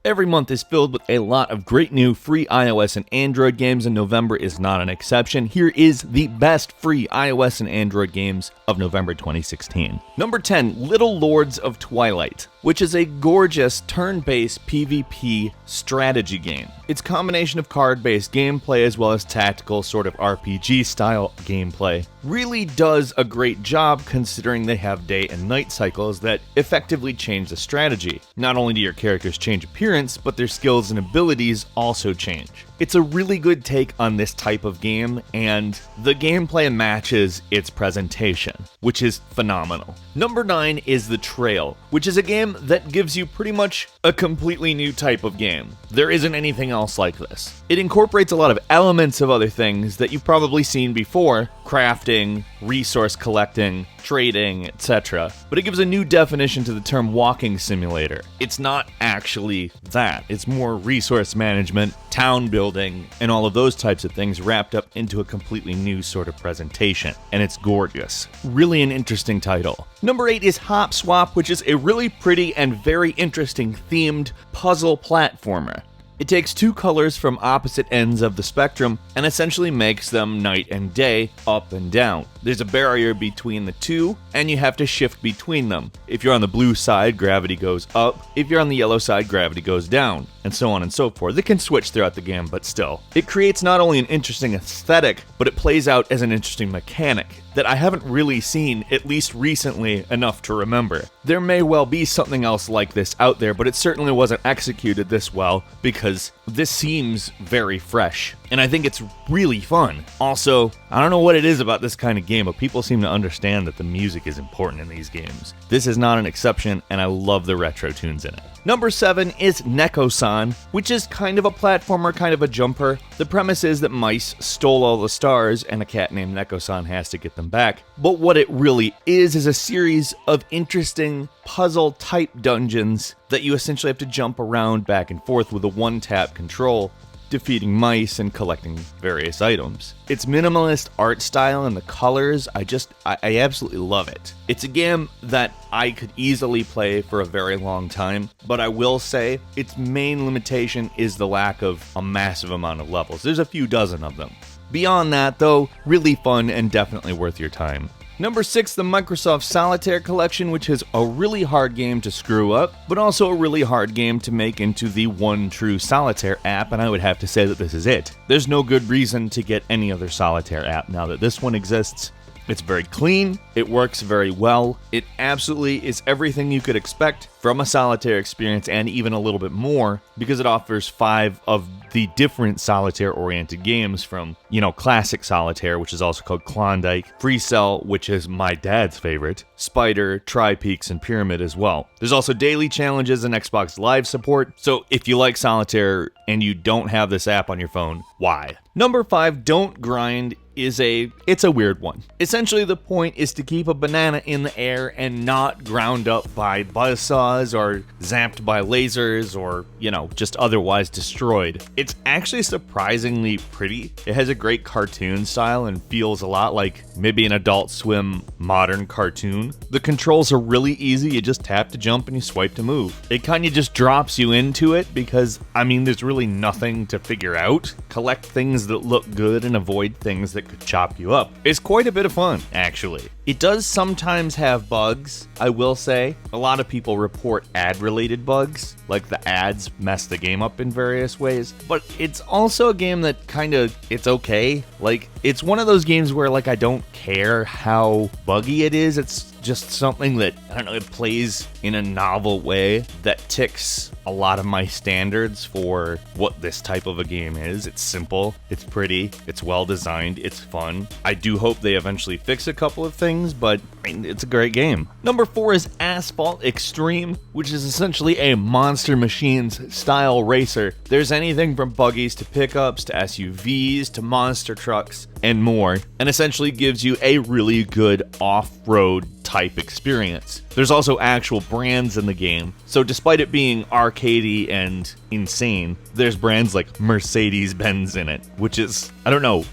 Every month is filled with a lot of great new free iOS and Android games, and November is not an exception. Here is the best free iOS and Android games of November 2016. Number 10, Little Lords of Twilight, which is a gorgeous turn-based PvP strategy game. Its combination of card-based gameplay as well as tactical sort of RPG-style gameplay really does a great job considering they have day and night cycles that effectively change the strategy. Not only do your characters change appearance, but their skills and abilities also change. It's a really good take on this type of game, and the gameplay matches its presentation, which is phenomenal. Number 9 is The Trail, which is a game that gives you pretty much a completely new type of game. There isn't anything else like this. It incorporates a lot of elements of other things that you've probably seen before: crafting, resource collecting, trading, etc. But it gives a new definition to the term walking simulator. It's not actually that. It's more resource management, town building, and all of those types of things wrapped up into a completely new sort of presentation. And it's gorgeous. Really an interesting title. Number 8 is Hop Swap, which is a really pretty and very interesting themed puzzle platformer. It takes two colors from opposite ends of the spectrum and essentially makes them night and day, up and down. There's a barrier between the two, and you have to shift between them. If you're on the blue side, gravity goes up. If you're on the yellow side, gravity goes down, and so on and so forth. It can switch throughout the game, but still. It creates not only an interesting aesthetic, but it plays out as an interesting mechanic that I haven't really seen, at least recently, enough to remember. There may well be something else like this out there, but it certainly wasn't executed this well because this seems very fresh, and I think it's really fun. Also, I don't know what it is about this kind of game, but people seem to understand that the music is important in these games. This is not an exception, and I love the retro tunes in it. Number 7 is Nekosan, which is kind of a platformer, kind of a jumper. The premise is that mice stole all the stars, and a cat named Nekosan has to get them back. But what it really is a series of interesting puzzle-type dungeons that you essentially have to jump around back and forth with a one-tap control, defeating mice and collecting various items. Its minimalist art style and the colors, I absolutely love it. It's a game that I could easily play for a very long time, but I will say its main limitation is the lack of a massive amount of levels. There's a few dozen of them. Beyond that, though, really fun and definitely worth your time. Number 6, the Microsoft Solitaire Collection, which is a really hard game to screw up, but also a really hard game to make into the one true Solitaire app, and I would have to say that this is it. There's no good reason to get any other Solitaire app now that this one exists. It's very clean, it works very well, it absolutely is everything you could expect from a Solitaire experience and even a little bit more, because it offers 5 of the different Solitaire-oriented games from, classic Solitaire, which is also called Klondike, Free Cell, which is my dad's favorite, Spider, Tri-Peaks, and Pyramid as well. There's also daily challenges and Xbox Live support, so if you like Solitaire and you don't have this app on your phone, why? Number 5, Don't Grind, it's a weird one. Essentially, the point is to keep a banana in the air and not ground up by buzzsaws or zapped by lasers or, just otherwise destroyed. It's actually surprisingly pretty. It has a great cartoon style and feels a lot like maybe an Adult Swim modern cartoon. The controls are really easy. You just tap to jump and you swipe to move. It kind of just drops you into it because, there's really nothing to figure out. Collect things that look good and avoid things that could chop you up. It's quite a bit of fun, actually. It does sometimes have bugs, I will say. A lot of people report ad-related bugs, like the ads mess the game up in various ways, but it's also a game that it's okay. It's one of those games where, I don't care how buggy it is. It's just something that, it plays in a novel way that ticks a lot of my standards for what this type of a game is. It's simple, it's pretty, it's well designed, it's fun. I do hope they eventually fix a couple of things, but it's a great game. Number 4 is Asphalt Extreme, which is essentially a Monster Machines style racer. There's anything from buggies to pickups to SUVs to monster trucks and more, and essentially gives you a really good off-road type experience. There's also actual brands in the game, so despite it being arcadey and insane, there's brands like Mercedes-Benz in it, which is,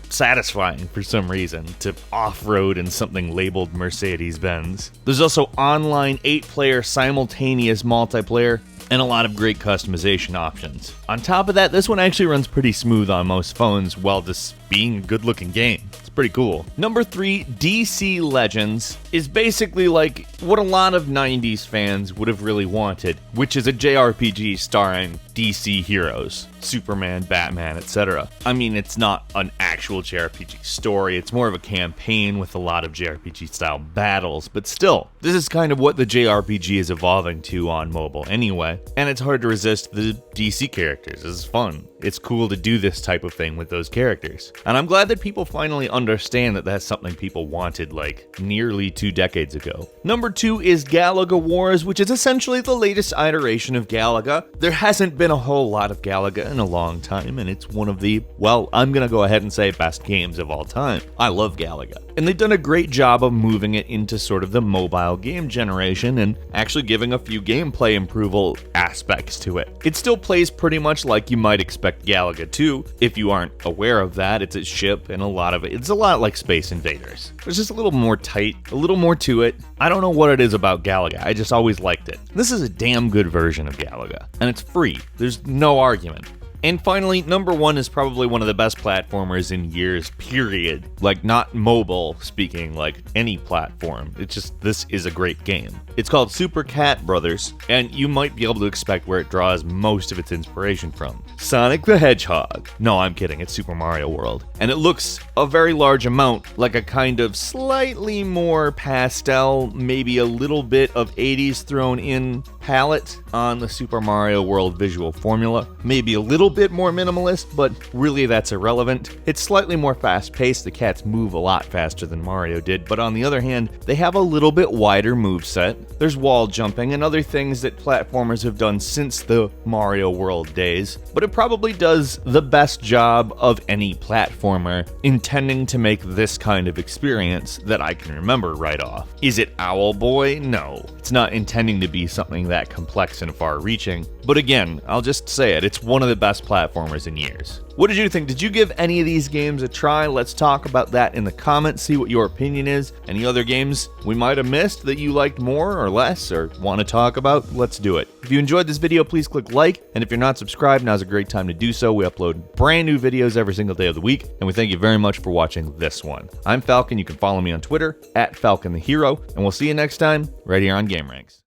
satisfying for some reason to off-road in something labeled Mercedes-Benz. There's also online 8-player simultaneous multiplayer, and a lot of great customization options. On top of that, this one actually runs pretty smooth on most phones while just being a good looking game. It's pretty cool. Number 3, DC Legends is basically like what a lot of 90s fans would have really wanted, which is a JRPG starring DC heroes, Superman, Batman, etc. I mean, it's not an actual JRPG story, it's more of a campaign with a lot of JRPG style battles, but still, this is kind of what the JRPG is evolving to on mobile anyway, and it's hard to resist the DC characters. This is fun. It's cool to do this type of thing with those characters. And I'm glad that people finally understand that that's something people wanted like nearly 2 decades ago. Number 2 is Galaga Wars, which is essentially the latest iteration of Galaga. There hasn't been a whole lot of Galaga in a long time, and it's one of the, well, I'm gonna go ahead and say best games of all time. I love Galaga. And they've done a great job of moving it into sort of the mobile game generation and actually giving a few gameplay improval aspects to it. It still plays pretty much like you might expect Galaga 2. If you aren't aware of that, it's a ship and it's a lot like Space Invaders. There's just a little more tight, a little more to it. I don't know what it is about Galaga, I just always liked it. This is a damn good version of Galaga, and it's free. There's no argument. And finally, number 1 is probably one of the best platformers in years, period. Like, not mobile speaking, like any platform. It's just, this is a great game. It's called Super Cat Brothers, and you might be able to expect where it draws most of its inspiration from. Sonic the Hedgehog. No, I'm kidding, it's Super Mario World. And it looks a very large amount like a kind of slightly more pastel, maybe a little bit of 80s thrown in palette on the Super Mario World visual formula. Maybe a little bit more minimalist, but really that's irrelevant. It's slightly more fast-paced, the cats move a lot faster than Mario did, but on the other hand, they have a little bit wider moveset. There's wall jumping and other things that platformers have done since the Mario World days, but it probably does the best job of any platformer intending to make this kind of experience that I can remember right off. Is it Owlboy? No. It's not intending to be something that complex and far-reaching, but again, I'll just say it, it's one of the best platformers in years. What did you think? Did you give any of these games a try? Let's talk about that in the comments, see what your opinion is. Any other games we might have missed that you liked more or less or want to talk about? Let's do it. If you enjoyed this video, please click like, and if you're not subscribed, now's a great time to do so. We upload brand new videos every single day of the week, and we thank you very much for watching this one. I'm Falcon. You can follow me on Twitter @FalconTheHero, and we'll see you next time right here on gameranx.